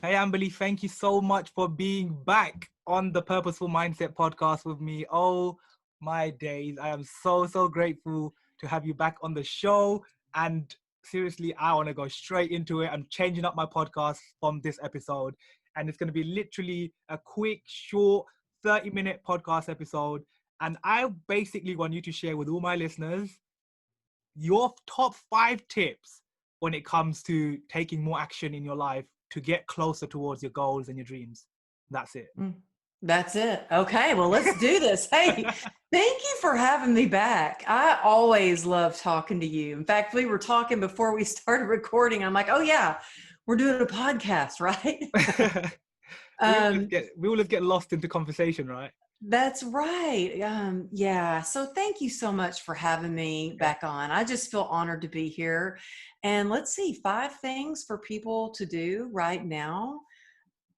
Hey, Amberly, thank you so much for being back on the Purposeful Mindset podcast with me. Oh my days. I am so grateful to have you back on the show. And seriously, I want to go straight into it. I'm changing up my podcast from this episode. And it's going to be literally a quick, short, 30-minute podcast episode. And I basically want you to share with all my listeners your top 5 tips when it comes to taking more action in your life to get closer towards your goals and your dreams. That's it. That's it. Okay, well, let's do this. Hey, thank you for having me back. I always love talking to you. In fact, we were talking before we started recording. I'm like, oh yeah, we're doing a podcast, right? um, we always get lost into conversation, right? that's right. Yeah. So thank you so much for having me Okay. back on. I just feel honored to be here. And let's see, 5 things for people to do right now.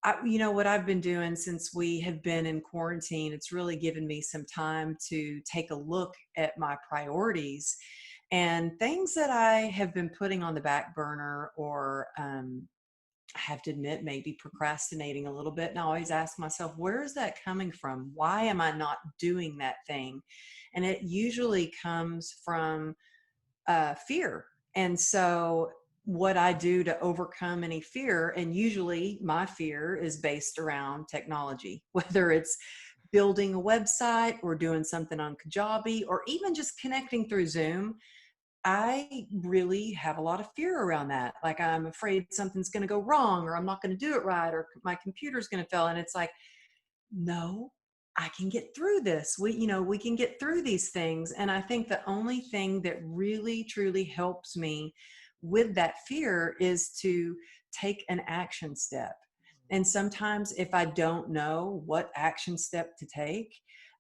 What I've been doing since we have been in quarantine, it's really given me some time to take a look at my priorities and things that I have been putting on the back burner or I have to admit, maybe procrastinating a little bit. And I always ask myself, where is that coming from? Why am I not doing that thing? And it usually comes from fear. And so what I do to overcome any fear, and usually my fear is based around technology, whether it's building a website or doing something on Kajabi or even just connecting through Zoom. I really have a lot of fear around that. Like I'm afraid something's going to go wrong or I'm not going to do it right or my computer's going to fail. And it's like, no, I can get through this. We can get through these things. And I think the only thing that really truly helps me with that fear is to take an action step. And sometimes if I don't know what action step to take,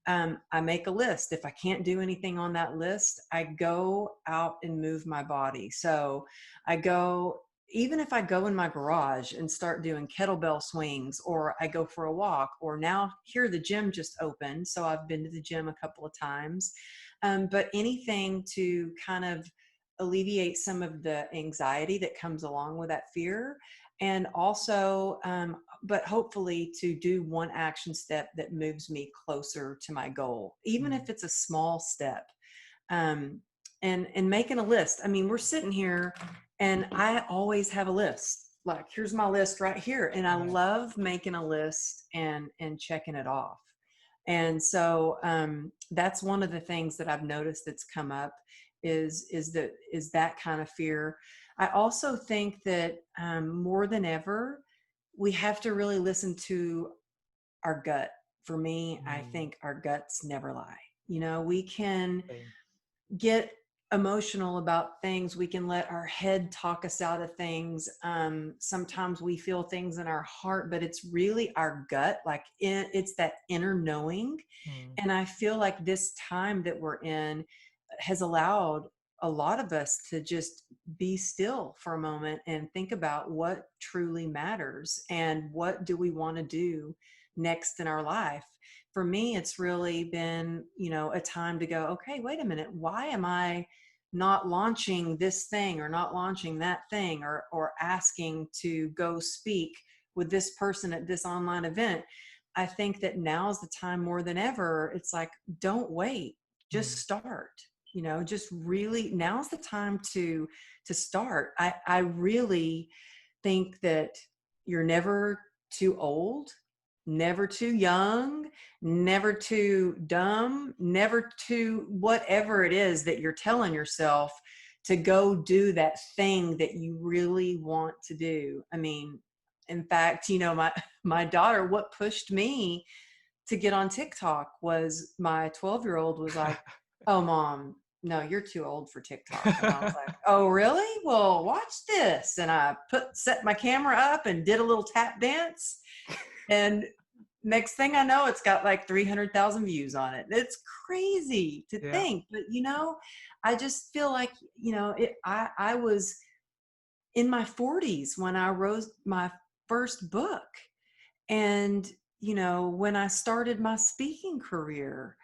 I make a list. If I can't do anything on that list, I go out and move my body. So I go, even if I go in my garage and start doing kettlebell swings, or I go for a walk, or now here the gym just opened. So I've been to the gym a couple of times. But anything to kind of alleviate some of the anxiety that comes along with that fear. And also, but hopefully to do one action step that moves me closer to my goal, even if it's a small step. And making a list. I mean, we're sitting here and I always have a list. Like, here's my list right here. And I love making a list and checking it off. And so that's one of the things that I've noticed that's come up is that kind of fear. I also think that more than ever, we have to really listen to our gut. For me, I think our guts never lie. We can get emotional about things. We can let our head talk us out of things. Sometimes we feel things in our heart, but it's really our gut. Like it's that inner knowing. And I feel like this time that we're in has allowed a lot of us to just be still for a moment and think about what truly matters and what do we want to do next in our life. For me, it's really been, a time to go, okay, wait a minute. Why am I not launching this thing or not launching that thing or asking to go speak with this person at this online event? I think that now's the time more than ever. It's like, don't wait, just start. Just really, now's the time to start. I really think that you're never too old, never too young, never too dumb, never too whatever it is that you're telling yourself to go do that thing that you really want to do. I mean, in fact, my daughter, what pushed me to get on TikTok was my 12-year-old was like, "Oh, mom, no, you're too old for TikTok." And I was like, "Oh, really? Well, watch this." And I set my camera up and did a little tap dance. And next thing I know, it's got like 300,000 views on it. It's crazy to Yeah. think, but I just feel like, I was in my 40s when I wrote my first book. And, when I started my speaking career.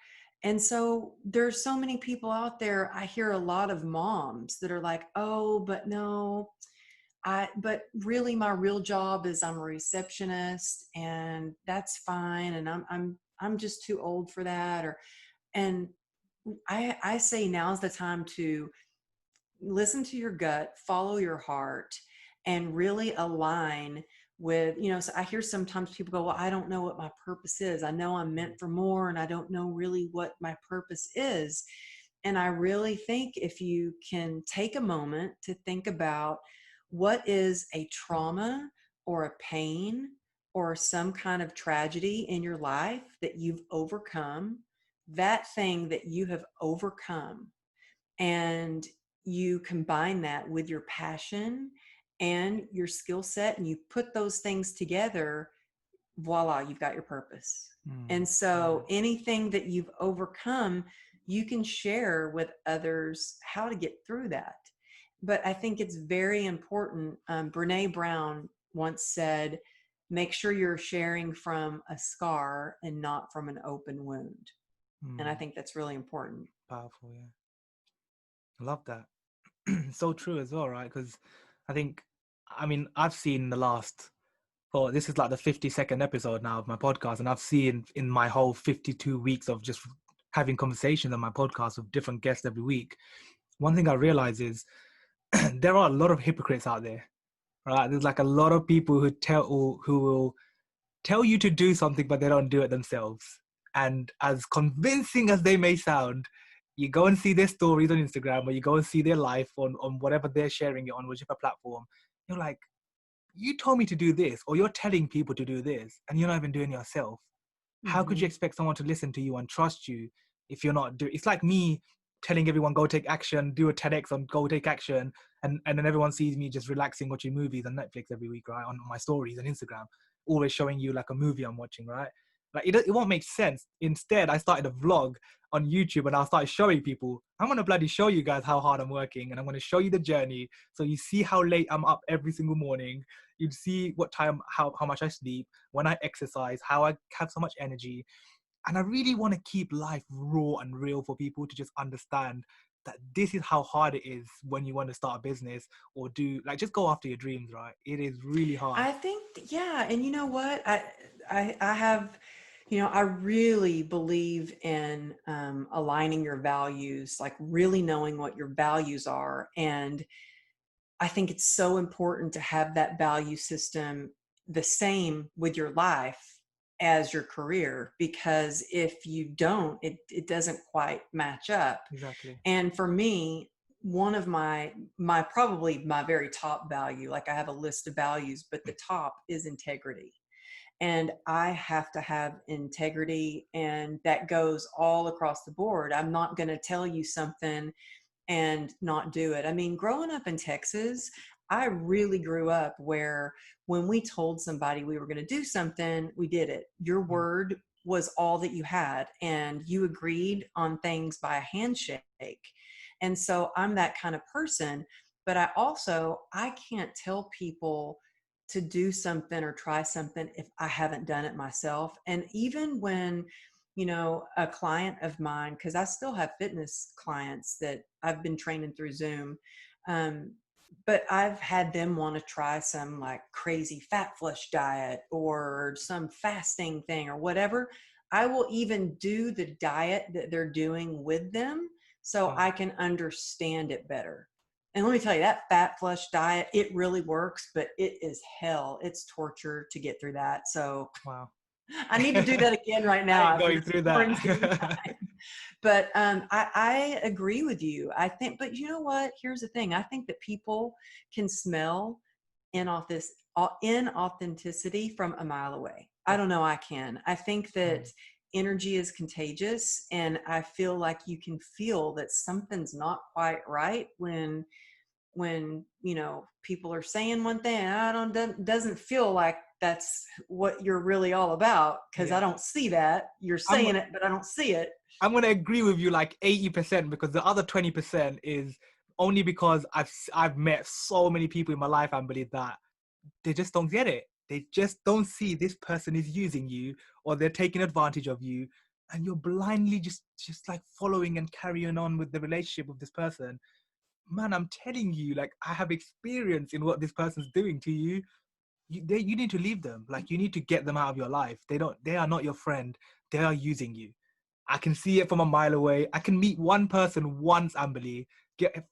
And so there's so many people out there. I hear a lot of moms that are like, "Oh, but no, But really my real job is I'm a receptionist, and that's fine. And I'm just too old for that. And I say now's the time to listen to your gut, follow your heart, and really align with, so I hear sometimes people go, well, I don't know what my purpose is. I know I'm meant for more, and I don't know really what my purpose is. And I really think if you can take a moment to think about what is a trauma or a pain or some kind of tragedy in your life that you've overcome, that thing that you have overcome, and you combine that with your passion and your skill set, and you put those things together, voila, you've got your purpose. And so anything that you've overcome, you can share with others how to get through that. But I think it's very important. Brene Brown once said, make sure you're sharing from a scar and not from an open wound. And I think that's really important. Powerful, yeah. I love that. So true as well, right? Because I've seen the last, well, this is like the 52nd episode now of my podcast, and I've seen in my whole 52 weeks of just having conversations on my podcast with different guests every week, one thing I realize is there are a lot of hypocrites out there, right? There's like a lot of people who will tell you to do something, but they don't do it themselves. And as convincing as they may sound, you go and see their stories on Instagram, or you go and see their life on whatever they're sharing it on, whichever platform. You're like, you told me to do this, or you're telling people to do this, and you're not even doing it yourself. How could you expect someone to listen to you and trust you if you're not doing? It's like me telling everyone go take action, do a TEDx on go take action, and then everyone sees me just relaxing watching movies on Netflix every week, right? On my stories on Instagram, always showing you like a movie I'm watching, right? Like it won't make sense. Instead, I started a vlog on YouTube, and I started showing people, I'm gonna bloody show you guys how hard I'm working, and I'm gonna show you the journey, so you see how late I'm up every single morning. You'd see what time, how much I sleep, when I exercise, how I have so much energy. And I really want to keep life raw and real for people to just understand that this is how hard it is when you want to start a business or just go after your dreams, right? It is really hard. I think, yeah. And you know what? I have, I really believe in aligning your values, like really knowing what your values are. And I think it's so important to have that value system the same with your life as your career, because if you don't, it doesn't quite match up. Exactly. And for me, one of my probably my very top value, like I have a list of values, but the top is integrity. And I have to have integrity, and that goes all across the board. I'm not going to tell you something and not do it. I mean, growing up in Texas, I really grew up where when we told somebody we were going to do something, we did it. Your word was all that you had, and you agreed on things by a handshake. And so I'm that kind of person. But I can't tell people to do something or try something if I haven't done it myself. And even when, a client of mine, because I still have fitness clients that I've been training through Zoom, but I've had them want to try some like crazy fat flush diet or some fasting thing or whatever. I will even do the diet that they're doing with them so I can understand it better. And let me tell you, that fat flush diet, it really works, but it is hell. It's torture to get through that. So Wow. I need to do that again right now. I ain't going through that. But I agree with you. I think, but you know what? Here's the thing. I think that people can smell inauthenticity from a mile away. I don't know. I can. I think that energy is contagious, and I feel like you can feel that something's not quite right when people are saying one thing, and doesn't feel like that's what you're really all about, because I don't see that. You're saying it, but I don't see it. I'm going to agree with you like 80%, because the other 20% is only because I've met so many people in my life, Amberlys, that they just don't get it. They just don't see this person is using you, or they're taking advantage of you, and you're blindly just like following and carrying on with the relationship with this person. man, I'm telling you, like, I have experience in what this person's doing to you. You need to leave them. Like, you need to get them out of your life. They are not your friend. They are using you. I can see it from a mile away. I can meet one person once, Amberly.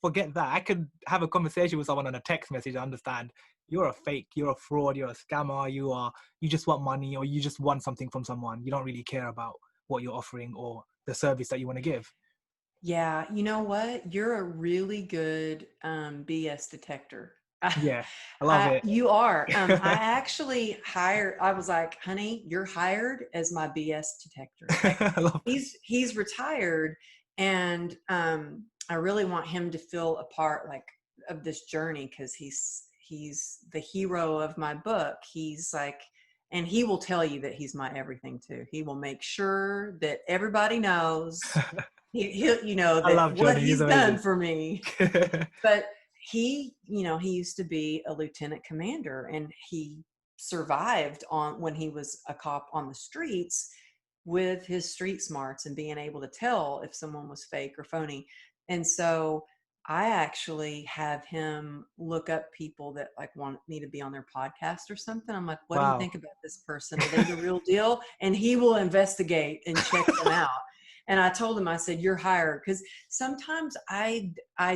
Forget that. I could have a conversation with someone on a text message. I understand you're a fake, you're a fraud, you're a scammer, you just want money, or you just want something from someone. You don't really care about what you're offering or the service that you want to give. Yeah, you know what? You're a really good BS detector. Yeah, I love it. You are. I actually hired. I was like, "Honey, you're hired as my BS detector." Like, I love it. he's retired, and I really want him to feel a part, like, of this journey, because he's the hero of my book. He's like, and he will tell you that he's my everything too. He will make sure that everybody knows he'll, I that love what Johnny. He's he's done amazing. for me. But he used to be a lieutenant commander, and he survived on when he was a cop on the streets with his street smarts and being able to tell if someone was fake or phony. And so I actually have him look up people that, like, want me to be on their podcast or something. I'm like, what do you Wow. think about this person? Are they the real deal? And he will investigate and check them out. And I told him, I said, you're hired. Because sometimes I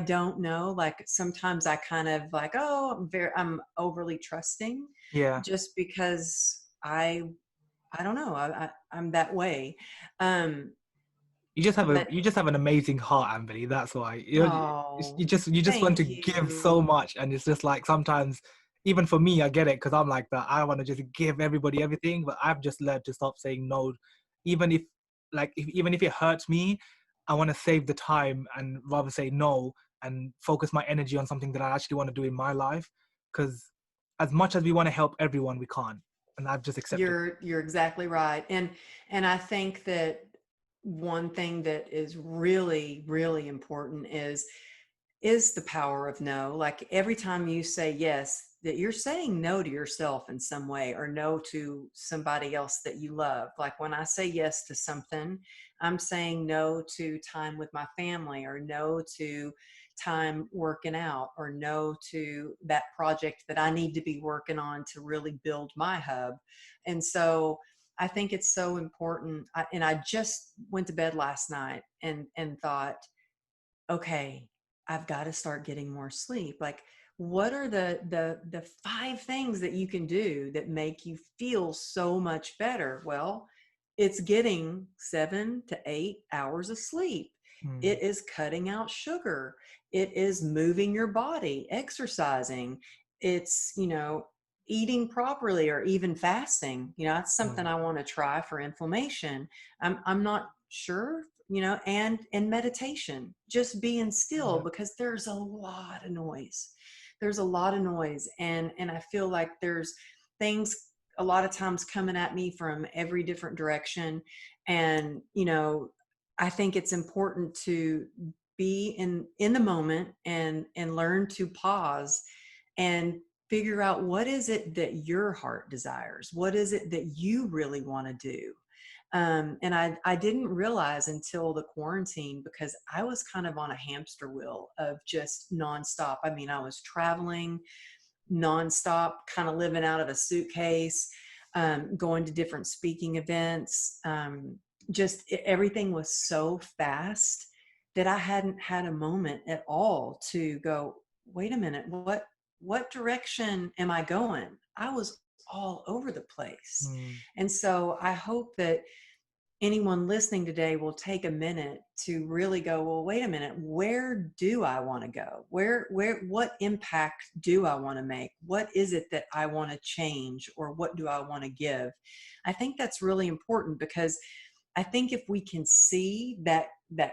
don't know. Like, sometimes I kind of like, oh, I'm overly trusting, Yeah. just because I don't know. I'm that way. Um, but You just have an amazing heart, Amberly. That's why oh, you just want to thank give so you. much, and it's just like sometimes, even for me, I get it because I'm like that. I want to just give everybody everything, but I've just learned to stop saying no, even if even if it hurts me, I want to save the time and rather say no and focus my energy on something that I actually want to do in my life. Because as much as we want to help everyone, we can't, and I've just accepted. You're exactly right. And I think that one thing that is really, really important is the power of no. Like, every time you say yes, that you're saying no to yourself in some way, or no to somebody else that you love. Like, when I say yes to something, I'm saying no to time with my family, or no to time working out, or no to that project that I need to be working on to really build my hub. And so I think it's so important. And I just went to bed last night and thought, okay, I've got to start getting more sleep. Like, what are the 5 things that you can do that make you feel so much better? Well, it's getting 7 to 8 hours of sleep. Mm, It is cutting out sugar. It is moving your body, exercising. It's, eating properly, or even fasting. That's something mm, I want to try for inflammation. I'm not sure, and meditation, just being still, yeah. because there's a lot of noise. There's a lot of noise. And I feel like there's things a lot of times coming at me from every different direction. And, I think it's important to be in the moment, and learn to pause and figure out, what is it that your heart desires? What is it that you really want to do? And I didn't realize until the quarantine, because I was kind of on a hamster wheel of just nonstop. I mean, I was traveling nonstop, kind of living out of a suitcase, going to different speaking events. Everything was so fast that I hadn't had a moment at all to go, wait a minute, what direction am I going? I was all over the place. Mm, And so I hope that anyone listening today will take a minute to really go, well, wait a minute, where do I want to go? What impact do I want to make? What is it that I want to change, or what do I want to give? I think that's really important, because I think if we can see that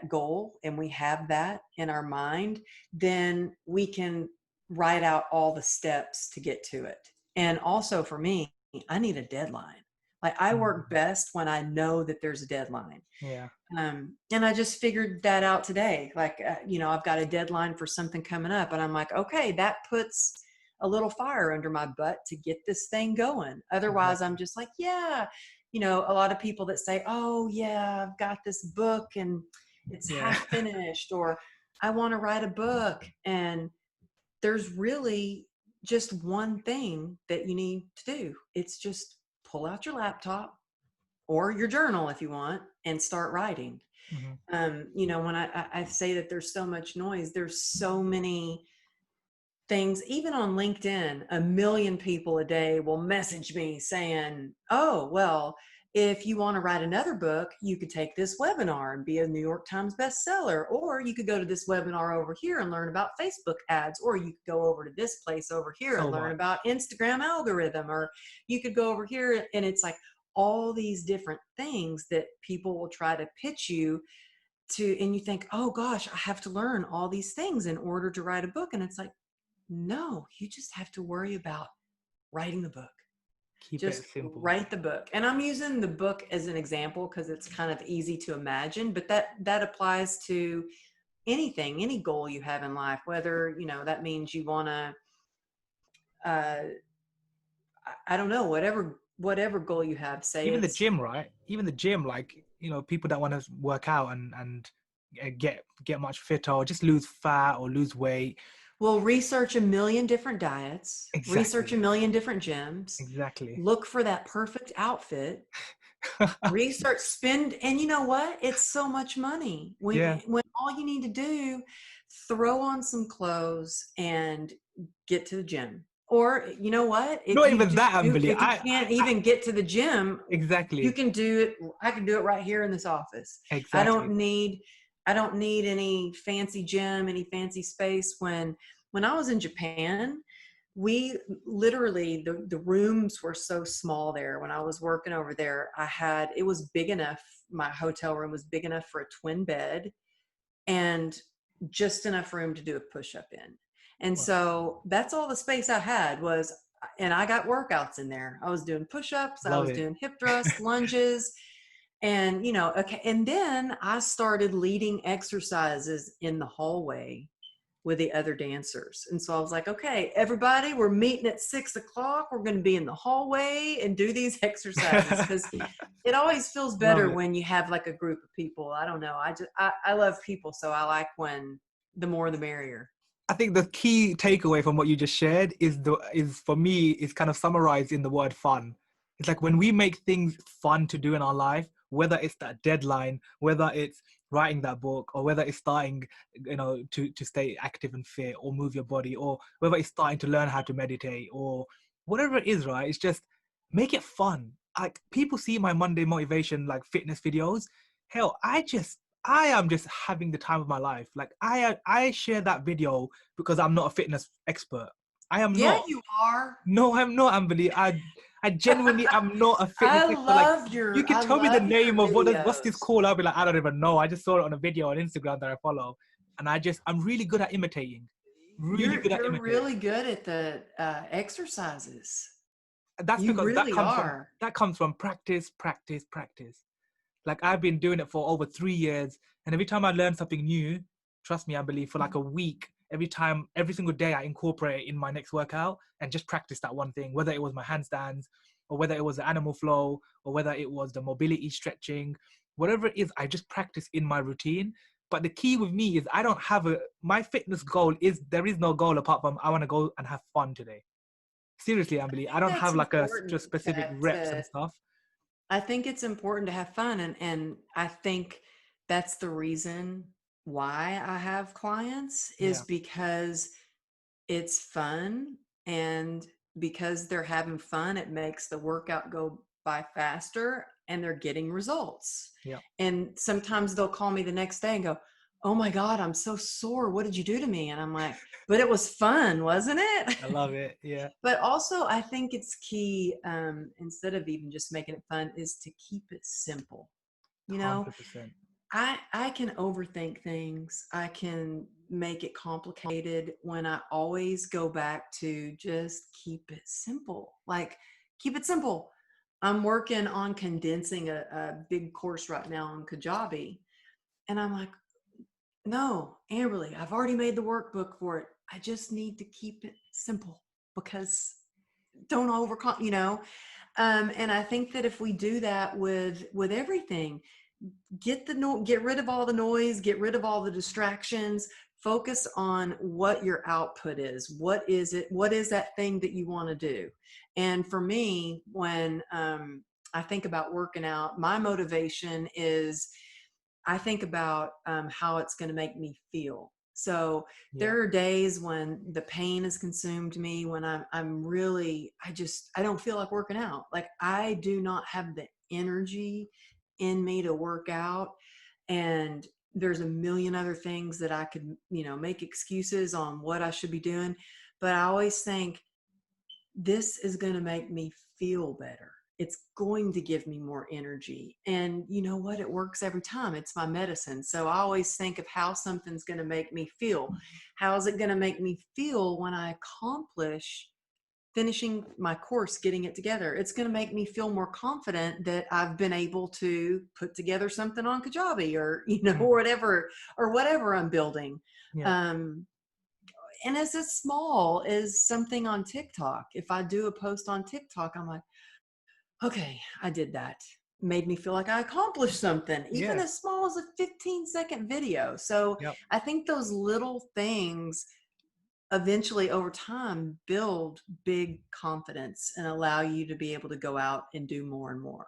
goal, and we have that in our mind, then we can write out all the steps to get to it. And also, for me, I need a deadline. Like, I work mm, best when I know that there's a deadline. yeah. And I just figured that out today. Like, I've got a deadline for something coming up, and I'm like, okay, that puts a little fire under my butt to get this thing going. Otherwise, I'm Exactly. just like, yeah, a lot of people that say, oh yeah, I've got this book and it's Yeah. half finished, or I want to write a book. And there's really just one thing that you need to do. It's just pull out your laptop or your journal if you want and start writing. Mm-hmm. When I say that there's so much noise, there's so many things, even on LinkedIn, a million people a day will message me saying, oh, well, if you want to write another book, you could take this webinar and be a New York Times bestseller, or you could go to this webinar over here and learn about Facebook ads, or you could go over to this place over here and So learn much. about Instagram algorithm, or you could go over here. And it's like all these different things that people will try to pitch you to, and you think, oh gosh, I have to learn all these things in order to write a book. And it's like, no, you just have to worry about writing the book. Keep it Just simple. write the book. And I'm using the book as an example because it's kind of easy to imagine, but that applies to anything, any goal you have in life, whether, that means you want to, I don't know, whatever goal you have, say Even the it's, gym, right? Even the gym, like, people that want to work out and get much fitter or just lose fat or lose weight. well, research a million different diets, research a Exactly. million different gyms, Exactly. look for that perfect outfit, research, spend, and you know what? It's so much money Yeah. when all you need to do, throw on some clothes and get to the gym. Or you know what? Not even that, Amberly. If you can't even get to the gym, you Exactly. can do it. I can do it right here in this office. I don't Exactly. need I don't need any fancy gym, any fancy space. When I was in Japan, we literally, the rooms were so small there. When I was working over there, it was big enough. My hotel room was big enough for a twin bed and just enough room to do a push-up in. And Wow. so that's all the space I had was, and I got workouts in there. I was doing push-ups, I Love was it. doing hip thrusts, lunges, and okay. And then I started leading exercises in the hallway with the other dancers. And so I was like, okay, everybody, we're meeting at 6:00. We're going to be in the hallway and do these exercises, because it always feels Love better it. when you have like a group of people. I don't know. I love people. So I like when the more the merrier. I think the key takeaway from what you just shared is for me is kind of summarized in the word fun. It's like when we make things fun to do in our life, whether it's that deadline, whether it's writing that book, or whether it's starting, to stay active and fit or move your body, or whether it's starting to learn how to meditate or whatever it is, right? It's just make it fun. Like people see my Monday motivation, like fitness videos. Hell, I am just having the time of my life. Like I share that video because I'm not a fitness expert. I am Yeah, not. you are. No, I'm not, Amberly. I genuinely am not a fitness expert. Like you can I tell me the love your name of what's this videos. called. I'll be like, I don't even know. I just saw it on a video on Instagram that I follow, and I'm really good at imitating. Really good at You're imitating. really good at the exercises. That's You because really are. that comes from practice, practice, practice. Like I've been doing it for over 3 years, and every time I learn something new, trust me, I believe for like a week, every single day, I incorporate it in my next workout and just practice that one thing. Whether it was my handstands, or whether it was the animal flow, or whether it was the mobility stretching, whatever it is, I just practice in my routine. But the key with me is I don't have my fitness goal is there is no goal apart from I want to go and have fun today. Seriously, I Emily, I think don't that's have like a important just specific reps and stuff. I think it's important to have fun, and I think that's the reason why I have clients, is Yeah, because it's fun, and because they're having fun, it makes the workout go by faster and they're getting results. yeah. And sometimes they'll call me the next day and go, "Oh my God, I'm so sore. What did you do to me?" And I'm like, "But it was fun, wasn't it?" I love it. Yeah, But also, I think it's key, instead of even just making it fun, is to keep it simple. You know, 100%. I can overthink things. I can make it complicated when I always go back to just keep it simple. Like, keep it simple. I'm working on condensing a big course right now on Kajabi. And I'm like, no, Amberly, I've already made the workbook for it. I just need to keep it simple, because don't overcome, and I think that if we do that with everything, get rid of all the noise, get rid of all the distractions, Focus on what your output is. What is it? What is that thing that you want to do? And for me, when I think about working out, my motivation is I think about how it's going to make me feel. So Yeah. there are days when the pain has consumed me, when I'm really, I don't feel like working out. Like I do not have the energy in me to work out. And there's a million other things that I could, make excuses on what I should be doing. But I always think this is going to make me feel better. It's going to give me more energy. And you know what? It works every time. It's my medicine. So I always think of how something's going to make me feel. How is it going to make me feel when I accomplish finishing my course, getting it together? It's going to make me feel more confident that I've been able to put together something on Kajabi or, or whatever I'm building. Yeah. Um, and as small as something on TikTok, if I do a post on TikTok, I'm like, okay, I did that. Made me feel like I accomplished something, even Yeah. as small as a 15-second video. So Yep. I think those little things eventually over time build big confidence and allow you to be able to go out and do more and more.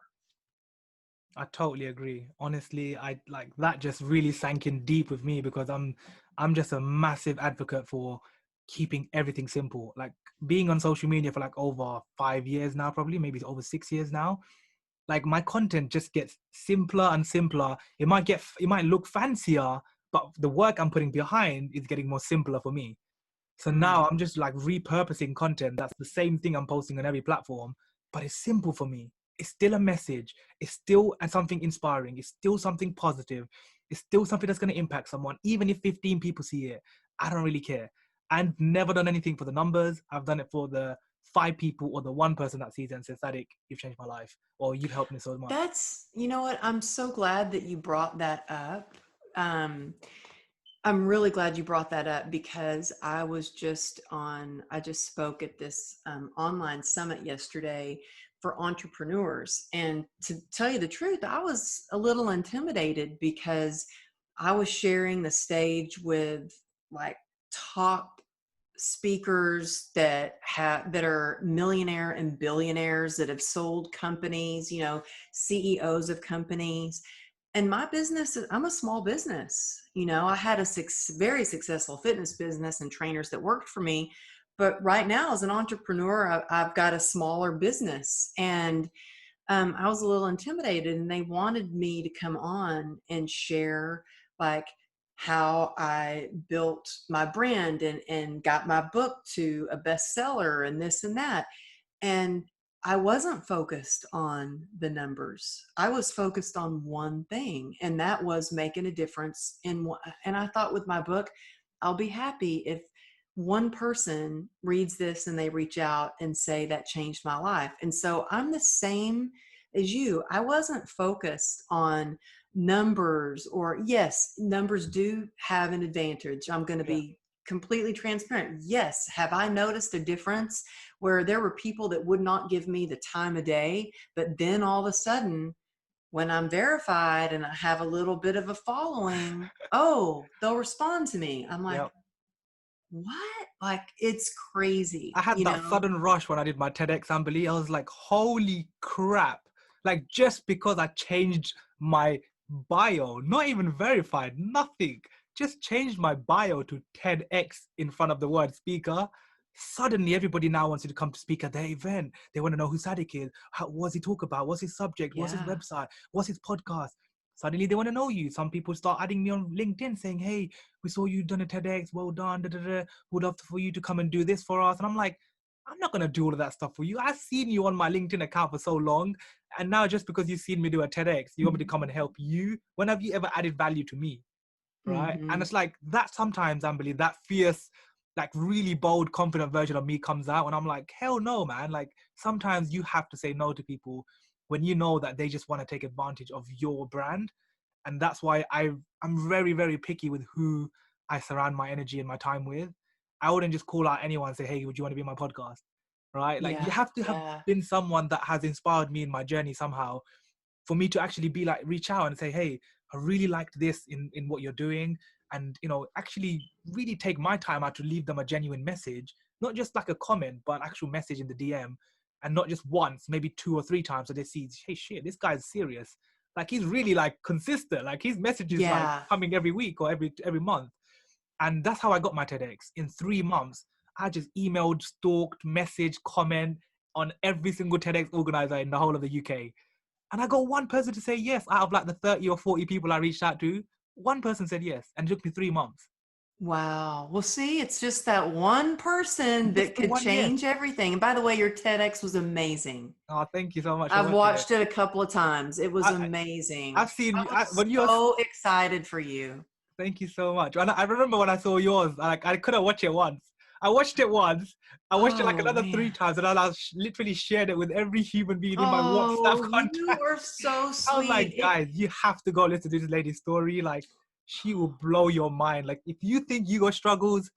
I totally agree. Honestly, I like that just really sank in deep with me because I'm just a massive advocate for keeping everything simple. Like being on social media for like over 5 years now, probably maybe over 6 years now. Like my content just gets simpler and simpler. It might look fancier, but the work I'm putting behind is getting more simpler for me. So Mm. now I'm just like repurposing content. That's the same thing I'm posting on every platform, but it's simple for me. It's still a message. It's still something inspiring. It's still something positive. It's still something that's going to impact someone. Even if 15 people see it, I don't really care. I've never done anything for the numbers. I've done it for the 5 people or the one person that sees it and says, Sadiq, you've changed my life or you've helped me so much. You know what? I'm so glad that you brought that up. Um, I'm really glad you brought that up because I just spoke at this online summit yesterday for entrepreneurs. And to tell you the truth, I was a little intimidated because I was sharing the stage with like top speakers that are millionaire and billionaires that have sold companies, CEOs of companies. And my business, I'm a small business. I had a very successful fitness business and trainers that worked for me. But right now, as an entrepreneur, I've got a smaller business. And I was a little intimidated, and they wanted me to come on and share like how I built my brand and got my book to a bestseller and this and that. And I wasn't focused on the numbers. I was focused on one thing, and that was making a difference and I thought with my book, I'll be happy if one person reads this and they reach out and say that changed my life. And so I'm the same as you. I wasn't focused on numbers, or yes, numbers do have an advantage. I'm going to Yeah. be completely transparent. Yes. Have I noticed a difference where there were people that would not give me the time of day, but then all of a sudden, when I'm verified and I have a little bit of a following, oh, they'll respond to me. I'm like, Yep. what? Like, it's crazy, I had that sudden rush when I did my TEDx Amberlys. I was like, holy crap. Like just because I changed my bio, not even verified, nothing, just changed my bio to TEDx in front of the word speaker. Suddenly everybody now wants you to come to speak at their event. They want to know who Sadiq is. What does he talk about? What's his subject? What's his Yeah. website? What's his podcast? Suddenly they want to know you. Some people start adding me on LinkedIn saying, hey, we saw you done a TEDx, well done, da, da, da. Would love for you to come and do this for us. And I'm like, I'm not going to do all of that stuff for you. I've seen you on my LinkedIn account for so long. And now just because you've seen me do a TEDx, you want me to come and help you? When have you ever added value to me? Right. And Mm-hmm. it's like that sometimes, Amberly, that fierce, like really bold, confident version of me comes out. And I'm like, hell no, man. Like sometimes you have to say no to people when you know that they just want to take advantage of your brand. And that's why I'm very, very picky with who I surround my energy and my time with. I wouldn't just call out anyone and say, hey, would you want to be on my podcast? Right. Like you Yeah. have to have Yeah. been someone that has inspired me in my journey somehow for me to actually be like, reach out and say, hey, I really liked this in what you're doing. and, actually really take my time out to leave them a genuine message, not just like a comment, but an actual message in the DM, and not just once, maybe 2 or 3 times, so they see, hey, shit, this guy's serious. Like, he's really like consistent. Like, his message is like Yeah. coming every week or every month. And that's how I got my TEDx. In 3 months, I just emailed, stalked, messaged, comment on every single TEDx organizer in the whole of the UK. And I got one person to say yes out of like the 30 or 40 people I reached out to. One person said yes, and it took me 3 months. Wow. Well, see, it's just that one person Just that the could one yes. change everything. And by the way, your TEDx was amazing. Oh, thank you so much for I've watching it. watched it a couple of times. It was amazing. I've seen I was when you're. so excited for you. Thank you so much. And I remember when I saw yours, like I couldn't watch it once. I watched it once. I watched it like Oh, another 3 man. times, and I literally shared it with every human being in my WhatsApp Oh, you contact. are so I was like, sweet. guys, you have to go listen to this lady's story. Like, she will blow your mind. Like, if you think you got struggles,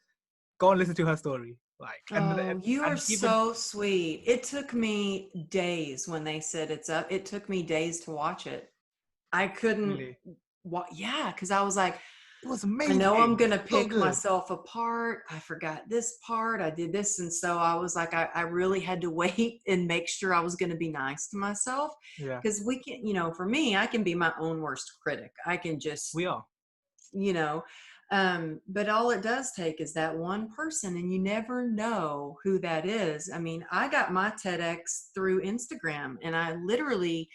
go and listen to her story. Like, Oh, you are and even so sweet. It took me days when they said it's up. It took me days to watch it. I couldn't, really, yeah, because I was like, it was I know I'm amazing. going to So pick good. myself apart. I forgot this part. I did this. And so I was like, I really had to wait and make sure I was going to be nice to myself. Yeah, Because we can, for me, I can be my own worst critic. I can just, we are. you know, but all it does take is that one person, and you never know who that is. I mean, I got my TEDx through Instagram, and I literally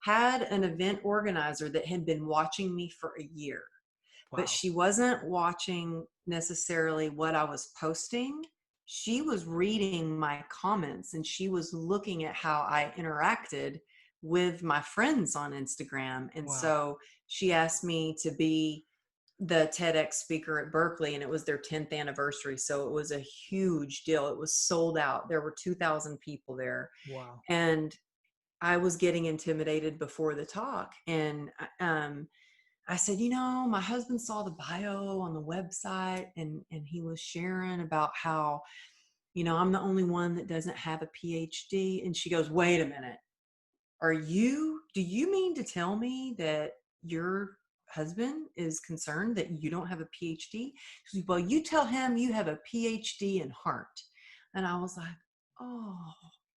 had an event organizer that had been watching me for a year, but Wow. she wasn't watching necessarily what I was posting. She was reading my comments, and she was looking at how I interacted with my friends on Instagram. And Wow. so she asked me to be the TEDx speaker at Berkeley, and it was their 10th anniversary. So it was a huge deal. It was sold out. There were 2,000 people there. Wow. And I was getting intimidated before the talk. And I said, my husband saw the bio on the website, and he was sharing about how, I'm the only one that doesn't have a PhD. And she goes, wait a minute. Do you mean to tell me that your husband is concerned that you don't have a PhD? She goes, well, you tell him you have a PhD in heart. And I was like, oh,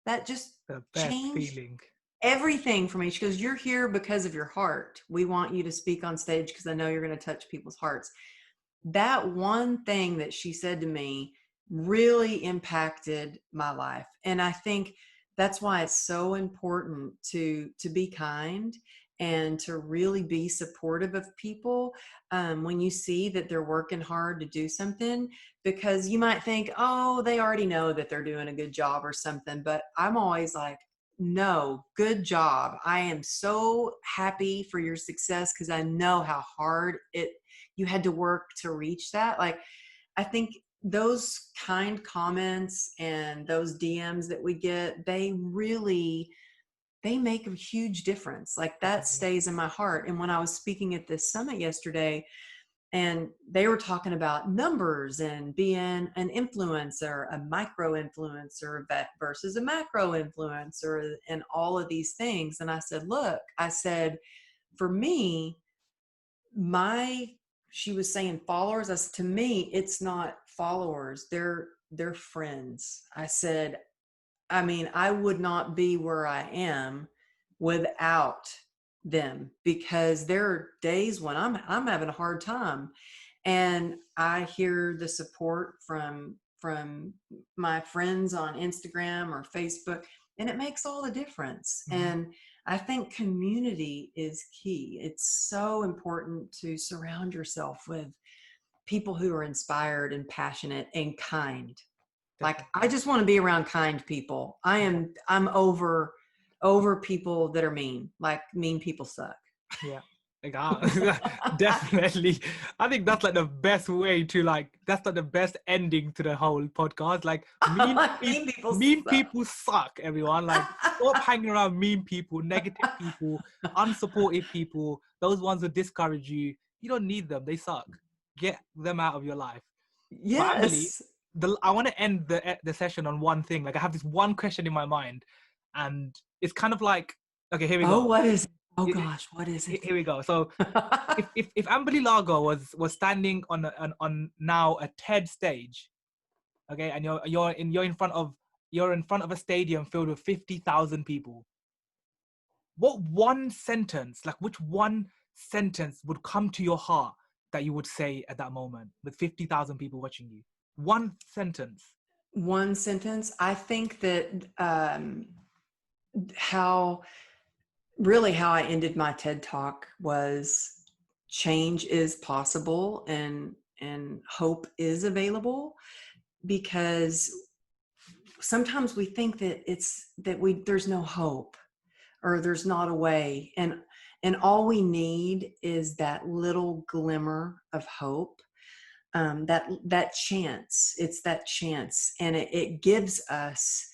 that just The best changed feeling. everything for me. She goes, you're here because of your heart. We want you to speak on stage because I know you're going to touch people's hearts. That one thing that she said to me really impacted my life. And I think that's why it's so important to be kind and to really be supportive of people when you see that they're working hard to do something, because you might think, oh, they already know that they're doing a good job or something. But I'm always like, no, good job. I am so happy for your success because I know how hard you had to work to reach that. Like, I think those kind comments and those DMs that we get, they make a huge difference. Like, that Definitely. stays in my heart. And when I was speaking at this summit yesterday, and they were talking about numbers and being an influencer, a micro influencer versus a macro influencer, and all of these things. And I said, look, for me, she was saying followers. I said, to me, it's not followers. They're friends. I said, I mean, I would not be where I am without them, because there are days when I'm having a hard time, and I hear the support from my friends on Instagram or Facebook, and it makes all the difference. Mhm. And I think community is key. It's so important to surround yourself with people who are inspired and passionate and kind. Like, I Definitely. just want to be around kind people. I'm over people that are mean. Like, mean people suck. Yeah. Like, definitely. I think that's like the best way to that's like the best ending to the whole podcast. Like, Like, mean people mean suck. people suck, everyone. Like, stop hanging around mean people, negative people, unsupportive people, those ones who discourage you. You don't need them. They suck. Get them out of your life. But Amberly, Yes. I want to end the session on one thing. Like, I have this one question in my mind, and it's kind of like, okay, here we Oh, go. what is? Oh gosh, what is it? Here we go. So if Amberlys Lago was standing on on now a TED stage, okay, and you're in front of a stadium filled with 50,000 people, what one sentence, like which one sentence would come to your heart that you would say at that moment with 50,000 people watching you? One sentence. One sentence. I think that how how I ended my TED talk was change is possible and hope is available, because sometimes we think that there's no hope or there's not a way, and all we need is that little glimmer of hope, that chance. It's that chance, and it gives us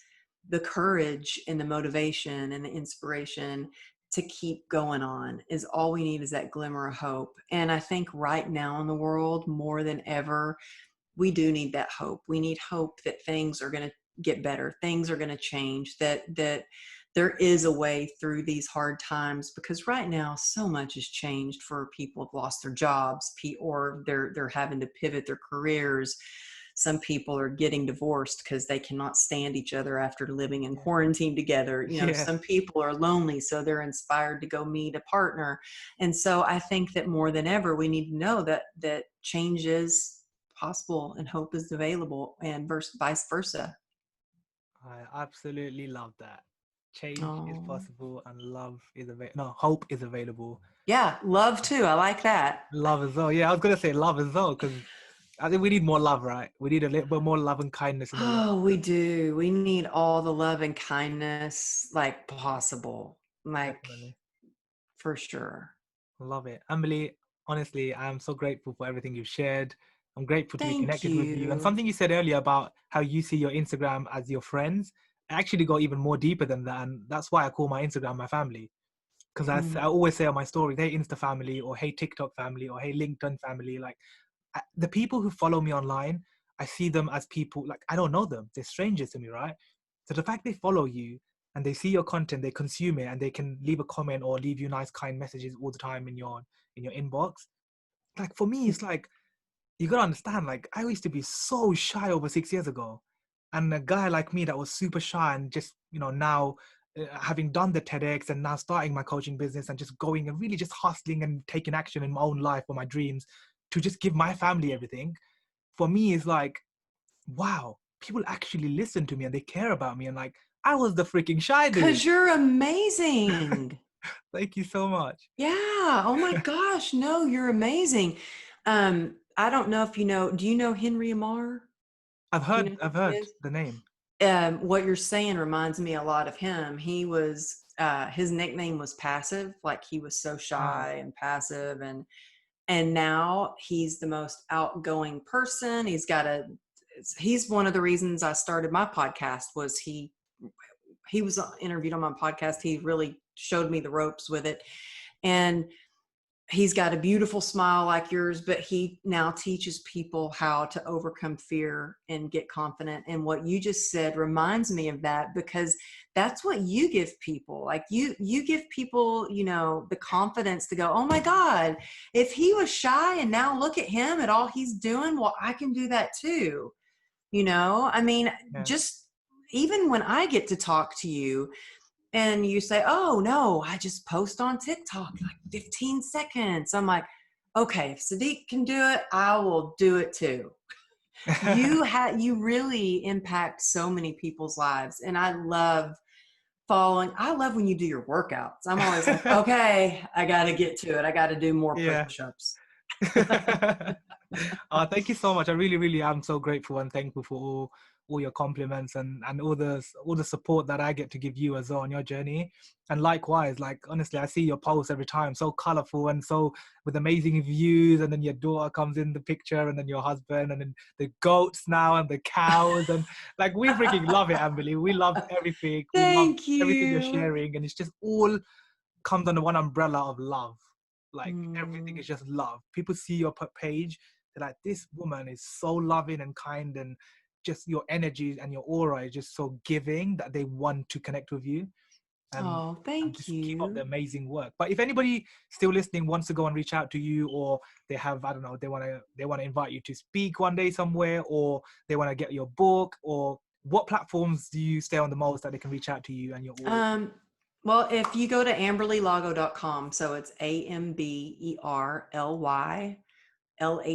the courage and the motivation and the inspiration to keep going on. Is all we need is that glimmer of hope. And I think right now in the world more than ever, we do need that hope. We need hope that things are going to get better, things are going to change, that there is a way through these hard times, because right now so much has changed for people who've lost their jobs, or they're having to pivot their careers. Some people are getting divorced because they cannot stand each other after living in quarantine together. Yeah. Some people are lonely, so they're inspired to go meet a partner. And so I think that more than ever, we need to know that change is possible and hope is available, and vice versa. I absolutely love that. Change is Oh, possible and love is available. No, hope is available. yeah, love too. I like that. Love as well. Yeah, I was gonna say love as well because I think we need more love, right? We need a little bit more love and kindness in the world. Oh, we do. We need all the love and kindness like possible, like Definitely. for sure. Love it. Emily, honestly, I'm so grateful for everything you've shared. I'm grateful to be Thank connected with you. And you. something you said earlier about how you see your Instagram as your friends, I actually go even more deeper than that. And that's why I call my Instagram my family. Because I Mm. always say on my stories, hey, Insta family, or hey, TikTok family, or hey, LinkedIn family. Like the people who follow me online, I see them as people, like I don't know them. They're strangers to me, right? So the fact they follow you and they see your content, they consume it, and they can leave a comment or leave you nice, kind messages all the time in your inbox. Like for me, it's like you gotta understand. Like I used to be so shy over 6 years ago, and a guy like me that was super shy and just now having done the TEDx and now starting my coaching business and just going and really just hustling and taking action in my own life for my dreams to just give my family everything. For me, is like wow, people actually listen to me and they care about me, and like I was the freaking shy dude. 'Cause you're amazing. Thank you so much. Yeah. Oh my gosh. No, you're amazing. I don't know if do you know Henry Amar? Do you know who I've he heard is? the name. What you're saying reminds me a lot of him. He was, his nickname was Passive, like he was so Wow. shy and passive, and now he's the most outgoing person. He's one of the reasons I started my podcast. Was he was interviewed on my podcast. He really showed me the ropes with it, and he's got a beautiful smile like yours, but he now teaches people how to overcome fear and get confident. And what you just said reminds me of that, because that's what you give people. Like you give people, the confidence to go, oh my God, if he was shy and now look at him at all he's doing, well, I can do that too. I mean, Yeah. just even when I get to talk to you, and you say, oh no, I just post on TikTok like 15 seconds. I'm like, okay, if Sadiq can do it, I will do it too. You really impact so many people's lives. And I love when you do your workouts. I'm always like, okay, I got to get to it. I got to do more Yeah. push-ups. Thank you so much. I really, really am so grateful and thankful for all your compliments and all the support that I get to give you as well on your journey. And likewise, like honestly, I see your posts every time, so colorful and so with amazing views. And then your daughter comes in the picture, and then your husband, and then the goats now and the cows, and like we freaking love it, Amberly. We love everything. We love Thank everything you're you. sharing, and it's just all comes under one umbrella of love. Like everything Mm. is just love. People see your page, they're like, this woman is so loving and kind, and just your energy and your aura is just so giving that they want to connect with you. Oh, and thank just keep up the you. amazing work. But if anybody still listening wants to go and reach out to you, or they have, I don't know, they want to invite you to speak one day somewhere, or they want to get your book, or what platforms do you stay on the most that they can reach out to you and your work? Um, well, if you go to amberlylago.com, so it's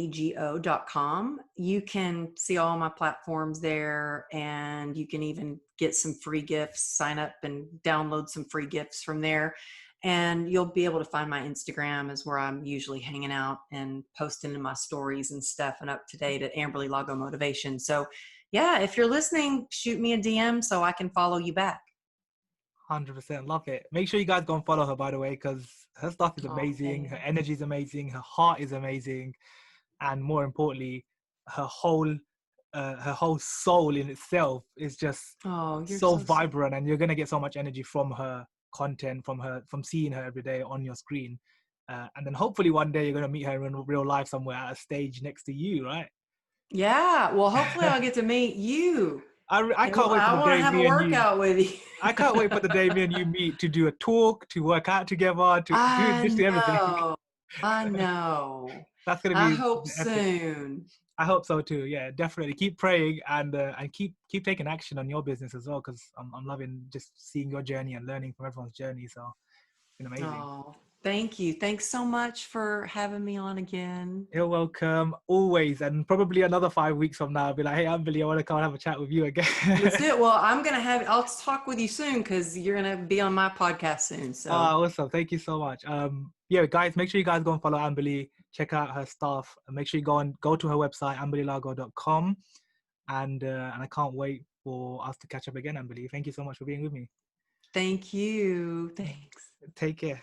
AMBERLYLAGO.com, you can see all my platforms there, and you can even get some free gifts, sign up and download some free gifts from there. And you'll be able to find my Instagram is where I'm usually hanging out and posting in my stories and stuff, and up to date at Amberly Lago Motivation. So yeah, if you're listening, shoot me a DM so I can follow you back. 100% love it. Make sure you guys go and follow her, by the way, because her stuff is Oh, amazing. Her thanks. energy is amazing. Her heart is amazing, and more importantly, her whole her whole soul in itself is just Oh, you're so so sweet. vibrant, and you're gonna get so much energy from her content, from seeing her every day on your screen, and then hopefully one day you're gonna meet her in real life somewhere at a stage next to you, right? Yeah. Well, hopefully I'll get to meet you. I And can't wait for I the want to day have a me and you. workout with you. I can't wait for the day me and you meet to do a talk, to work out together, to do I just do everything. know. I know. That's gonna I be hope epic. soon. I hope so too. Yeah, definitely. Keep praying and keep taking action on your business as well, because I'm loving just seeing your journey and learning from everyone's journey. So it's been amazing. Oh, thank you. Thanks so much for having me on again. You're welcome, always. And probably another 5 weeks from now, I'll be like, hey, Amberly, I want to come and have a chat with you again. Let's do it. Well, I'll talk with you soon because you're going to be on my podcast soon. So Awesome. Thank you so much. Yeah, guys, make sure you guys go and follow Amberly, check out her stuff, and make sure you go to her website, amberlylago.com. And I can't wait for us to catch up again, Amberly. Thank you so much for being with me. thank you. Thanks. Take care.